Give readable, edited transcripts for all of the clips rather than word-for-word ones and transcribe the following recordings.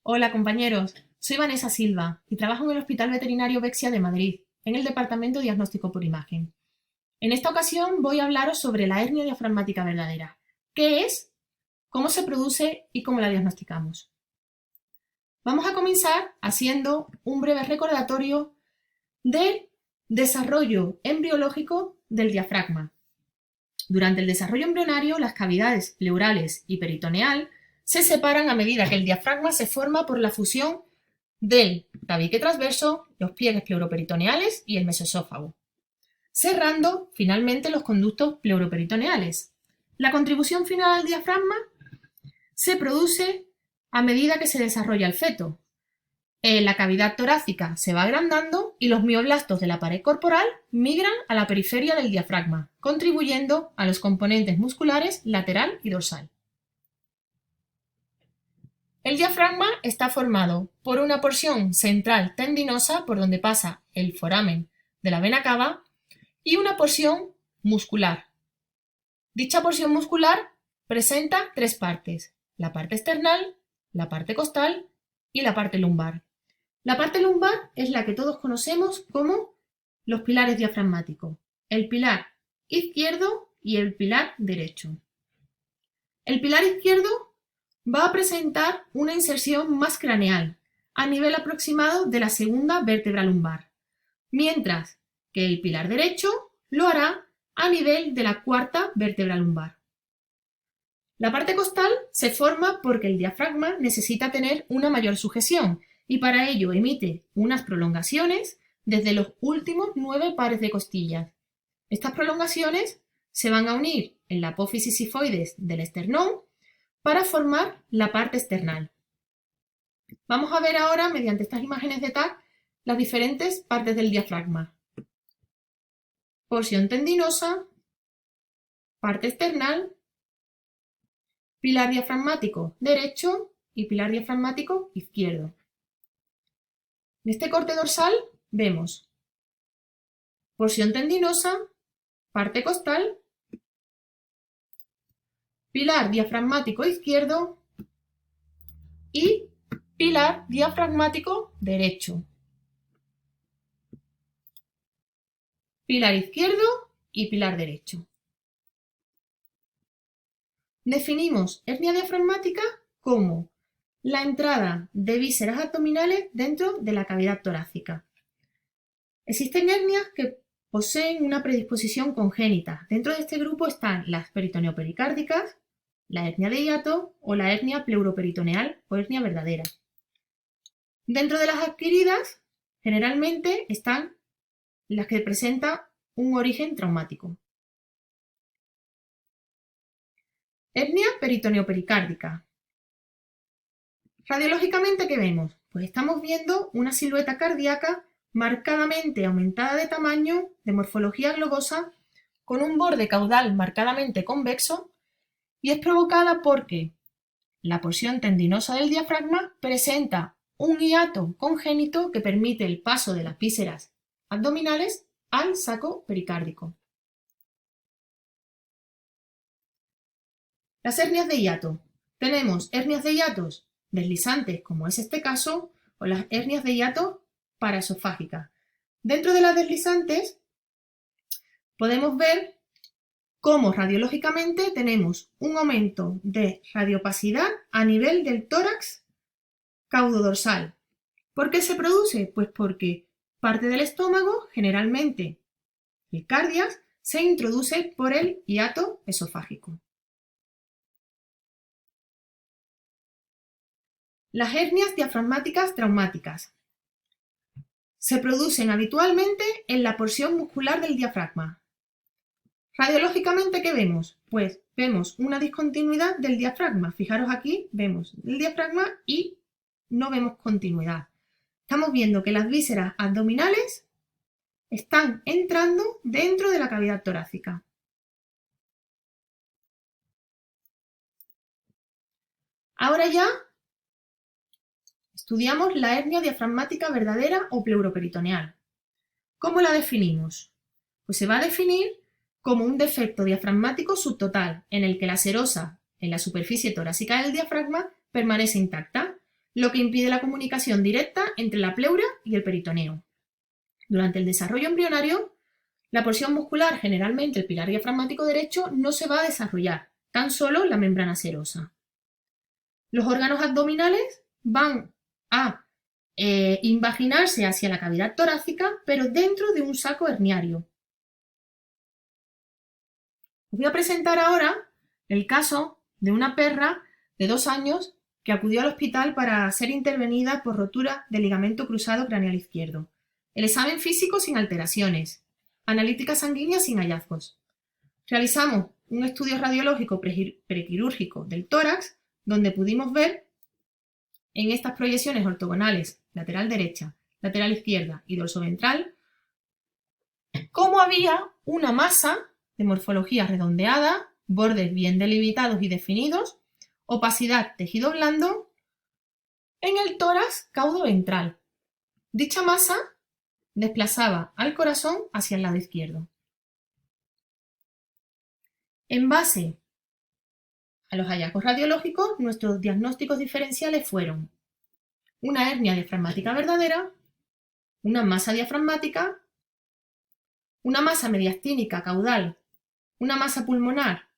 Hola compañeros, soy Vanessa Silva y trabajo en el Hospital Veterinario Vexia de Madrid, en el Departamento Diagnóstico por Imagen. En esta ocasión voy a hablaros sobre la hernia diafragmática verdadera. ¿Qué es? ¿Cómo se produce y cómo la diagnosticamos? Vamos a comenzar haciendo un breve recordatorio del desarrollo embriológico del diafragma. Durante el desarrollo embrionario, las cavidades pleurales y peritoneal se separan a medida que el diafragma se forma por la fusión del tabique transverso, los pliegues pleuroperitoneales y el mesosófago, cerrando finalmente los conductos pleuroperitoneales. La contribución final al diafragma se produce a medida que se desarrolla el feto. La cavidad torácica se va agrandando y los mioblastos de la pared corporal migran a la periferia del diafragma, contribuyendo a los componentes musculares lateral y dorsal. El diafragma está formado por una porción central tendinosa por donde pasa el foramen de la vena cava y una porción muscular. Dicha porción muscular presenta tres partes: la parte esternal, la parte costal y la parte lumbar. La parte lumbar es la que todos conocemos como los pilares diafragmáticos, el pilar izquierdo y el pilar derecho. El pilar izquierdo va a presentar una inserción más craneal, a nivel aproximado de la segunda vértebra lumbar, mientras que el pilar derecho lo hará a nivel de la cuarta vértebra lumbar. La parte costal se forma porque el diafragma necesita tener una mayor sujeción y para ello emite unas prolongaciones desde los últimos 9 pares de costillas. Estas prolongaciones se van a unir en la apófisis sifoides del esternón para formar la parte esternal. Vamos a ver ahora, mediante estas imágenes de TAC, las diferentes partes del diafragma. Porción tendinosa, parte esternal, pilar diafragmático derecho y pilar diafragmático izquierdo. En este corte dorsal vemos porción tendinosa, parte costal, pilar diafragmático izquierdo y pilar diafragmático derecho. Pilar izquierdo y pilar derecho. Definimos hernia diafragmática como la entrada de vísceras abdominales dentro de la cavidad torácica. Existen hernias que poseen una predisposición congénita. Dentro de este grupo están las peritoneopericárdicas, la hernia de hiato o la hernia pleuroperitoneal o hernia verdadera. Dentro de las adquiridas, generalmente están las que presentan un origen traumático. Hernia peritoneopericárdica. Radiológicamente, ¿qué vemos? Pues estamos viendo una silueta cardíaca marcadamente aumentada de tamaño, de morfología globosa, con un borde caudal marcadamente convexo y es provocada porque la porción tendinosa del diafragma presenta un hiato congénito que permite el paso de las vísceras abdominales al saco pericárdico. Las hernias de hiato. Tenemos hernias de hiatos deslizantes, como es este caso, o las hernias de hiato paraesofágicas. Dentro de las deslizantes podemos ver cómo radiológicamente tenemos un aumento de radiopacidad a nivel del tórax caudodorsal. ¿Por qué se produce? Pues porque parte del estómago, generalmente el cardias, se introduce por el hiato esofágico. Las hernias diafragmáticas traumáticas se producen habitualmente en la porción muscular del diafragma. Radiológicamente, ¿qué vemos? Pues vemos una discontinuidad del diafragma. Fijaros aquí, vemos el diafragma y no vemos continuidad. Estamos viendo que las vísceras abdominales están entrando dentro de la cavidad torácica. Ahora ya estudiamos la hernia diafragmática verdadera o pleuroperitoneal. ¿Cómo la definimos? Pues se va a definir como un defecto diafragmático subtotal en el que la serosa en la superficie torácica del diafragma permanece intacta. lo que impide la comunicación directa entre la pleura y el peritoneo. Durante el desarrollo embrionario, la porción muscular, generalmente el pilar diafragmático derecho, no se va a desarrollar, tan solo la membrana serosa. Los órganos abdominales van a invaginarse hacia la cavidad torácica, pero dentro de un saco herniario. Os voy a presentar ahora el caso de una perra de 2 años que acudió al hospital para ser intervenida por rotura del ligamento cruzado craneal izquierdo. El examen físico sin alteraciones. Analítica sanguínea sin hallazgos. Realizamos un estudio radiológico prequirúrgico del tórax, donde pudimos ver en estas proyecciones ortogonales, lateral derecha, lateral izquierda y dorso ventral, cómo había una masa de morfología redondeada, bordes bien delimitados y definidos, opacidad tejido blando en el tórax caudo-ventral. Dicha masa desplazaba al corazón hacia el lado izquierdo. En base a los hallazgos radiológicos, nuestros diagnósticos diferenciales fueron una hernia diafragmática verdadera, una masa diafragmática, una masa mediastínica caudal, una masa pulmonar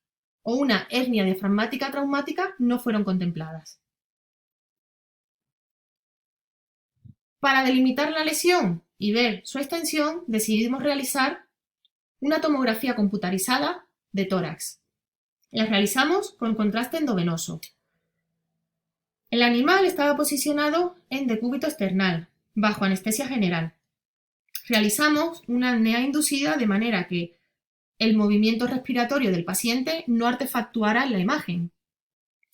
o una hernia diafragmática traumática no fueron contempladas. Para delimitar la lesión y ver su extensión, decidimos realizar una tomografía computarizada de tórax. La realizamos con contraste endovenoso. El animal estaba posicionado en decúbito external, bajo anestesia general. Realizamos una apnea inducida de manera que el movimiento respiratorio del paciente no artefactuara en la imagen.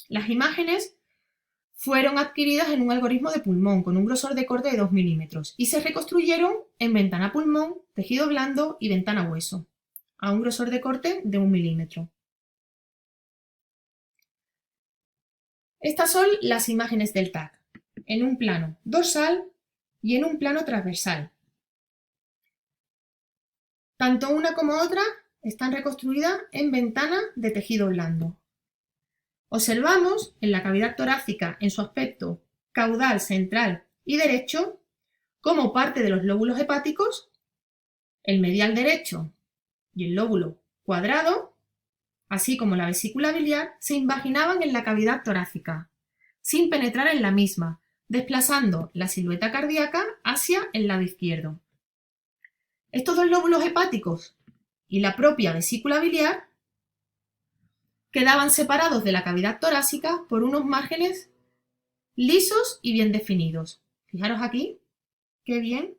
Las imágenes fueron adquiridas en un algoritmo de pulmón con un grosor de corte de 2 milímetros y se reconstruyeron en ventana pulmón, tejido blando y ventana hueso, a un grosor de corte de 1 milímetro. Estas son las imágenes del TAC, en un plano dorsal y en un plano transversal. Tanto una como otra están reconstruidas en ventana de tejido blando. Observamos en la cavidad torácica, en su aspecto caudal, central y derecho, como parte de los lóbulos hepáticos, el medial derecho y el lóbulo cuadrado, así como la vesícula biliar, se invaginaban en la cavidad torácica, sin penetrar en la misma, desplazando la silueta cardíaca hacia el lado izquierdo. Estos dos lóbulos hepáticos y la propia vesícula biliar quedaban separados de la cavidad torácica por unos márgenes lisos y bien definidos. Fijaros aquí, qué bien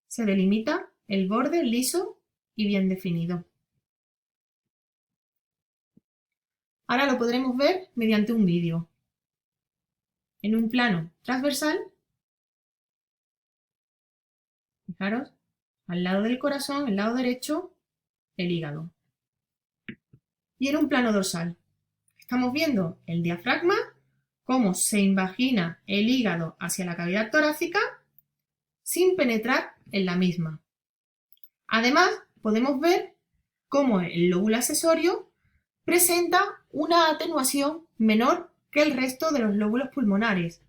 se delimita el borde liso y bien definido. Ahora lo podremos ver mediante un vídeo. En un plano transversal, fijaros, al lado del corazón, el lado derecho, el hígado. Y en un plano dorsal, estamos viendo el diafragma, cómo se invagina el hígado hacia la cavidad torácica sin penetrar en la misma. Además, podemos ver cómo el lóbulo accesorio presenta una atenuación menor que el resto de los lóbulos pulmonares.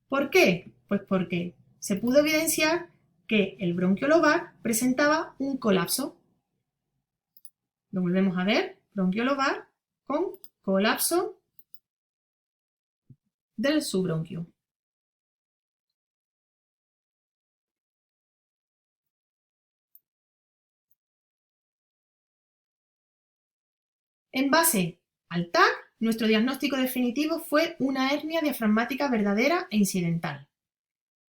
¿Por qué? Pues porque se pudo evidenciar que el bronquio lobar presentaba un colapso. Lo volvemos a ver, bronquio lobar con colapso del subbronquio. En base al TAC, nuestro diagnóstico definitivo fue una hernia diafragmática verdadera e incidental,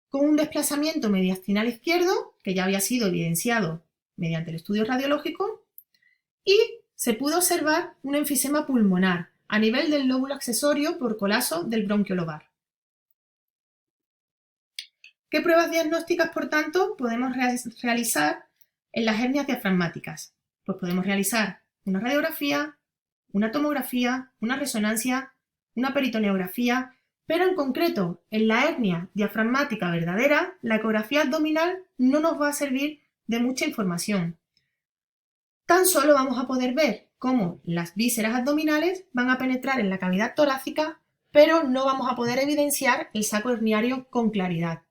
con un desplazamiento mediastinal izquierdo, que ya había sido evidenciado mediante el estudio radiológico, y se pudo observar un enfisema pulmonar a nivel del lóbulo accesorio por colapso del bronquio lobar. ¿Qué pruebas diagnósticas, por tanto, podemos realizar en las hernias diafragmáticas? Pues podemos realizar una radiografía, una tomografía, una resonancia, una peritoneografía, pero en concreto, en la hernia diafragmática verdadera, la ecografía abdominal no nos va a servir de mucha información. Tan solo vamos a poder ver cómo las vísceras abdominales van a penetrar en la cavidad torácica, pero no vamos a poder evidenciar el saco herniario con claridad,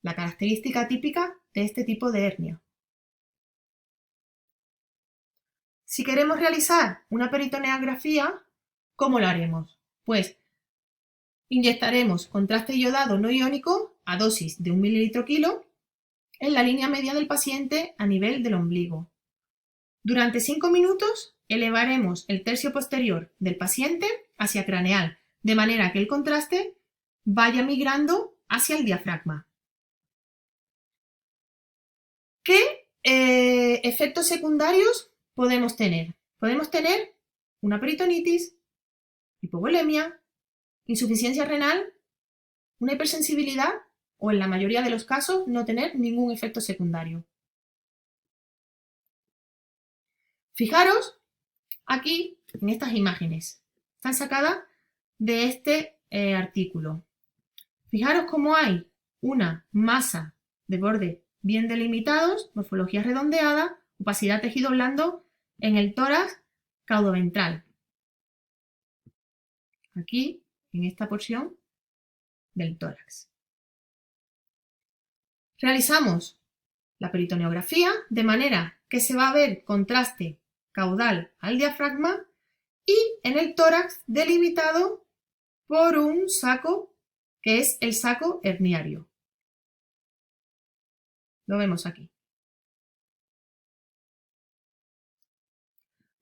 la característica típica de este tipo de hernia. Si queremos realizar una peritoneografía, ¿cómo lo haremos? Pues inyectaremos contraste iodado no iónico a dosis de 1 ml/kg en la línea media del paciente a nivel del ombligo. Durante 5 minutos elevaremos el tercio posterior del paciente hacia craneal, de manera que el contraste vaya migrando hacia el diafragma. ¿Qué efectos secundarios podemos tener? Podemos tener una peritonitis, hipovolemia, insuficiencia renal, una hipersensibilidad o, en la mayoría de los casos, no tener ningún efecto secundario. Fijaros aquí en estas imágenes. Están sacadas de este artículo. Fijaros cómo hay una masa de bordes bien delimitados, morfología redondeada, opacidad tejido blando en el tórax caudoventral. Aquí, en esta porción del tórax. Realizamos la peritoneografía de manera que se va a ver contraste caudal al diafragma y en el tórax delimitado por un saco que es el saco herniario. Lo vemos aquí.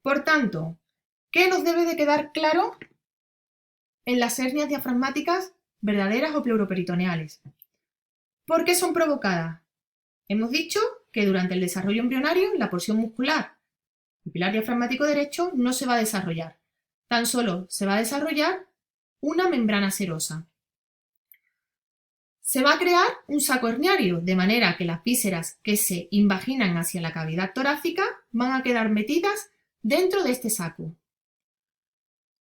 Por tanto, ¿qué nos debe de quedar claro en las hernias diafragmáticas verdaderas o pleuroperitoneales? ¿Por qué son provocadas? Hemos dicho que durante el desarrollo embrionario la porción muscular del pilar diafragmático derecho no se va a desarrollar. Tan solo se va a desarrollar una membrana serosa. Se va a crear un saco herniario, de manera que las vísceras que se invaginan hacia la cavidad torácica van a quedar metidas dentro de este saco.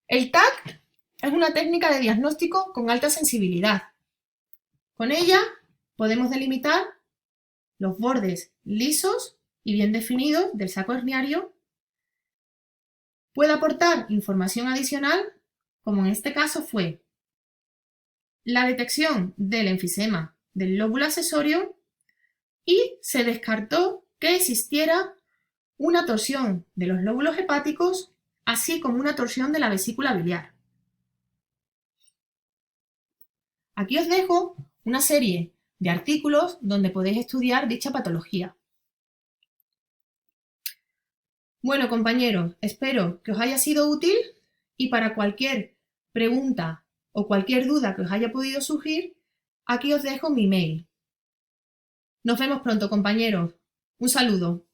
El TAC es una técnica de diagnóstico con alta sensibilidad. Con ella podemos delimitar los bordes lisos y bien definidos del saco herniario. Puede aportar información adicional, como en este caso fue la detección del enfisema del lóbulo accesorio y se descartó que existiera una torsión de los lóbulos hepáticos, así como una torsión de la vesícula biliar. Aquí os dejo una serie de artículos donde podéis estudiar dicha patología. Bueno, compañeros, espero que os haya sido útil y para cualquier pregunta o cualquier duda que os haya podido surgir, aquí os dejo mi mail. Nos vemos pronto, compañeros. Un saludo.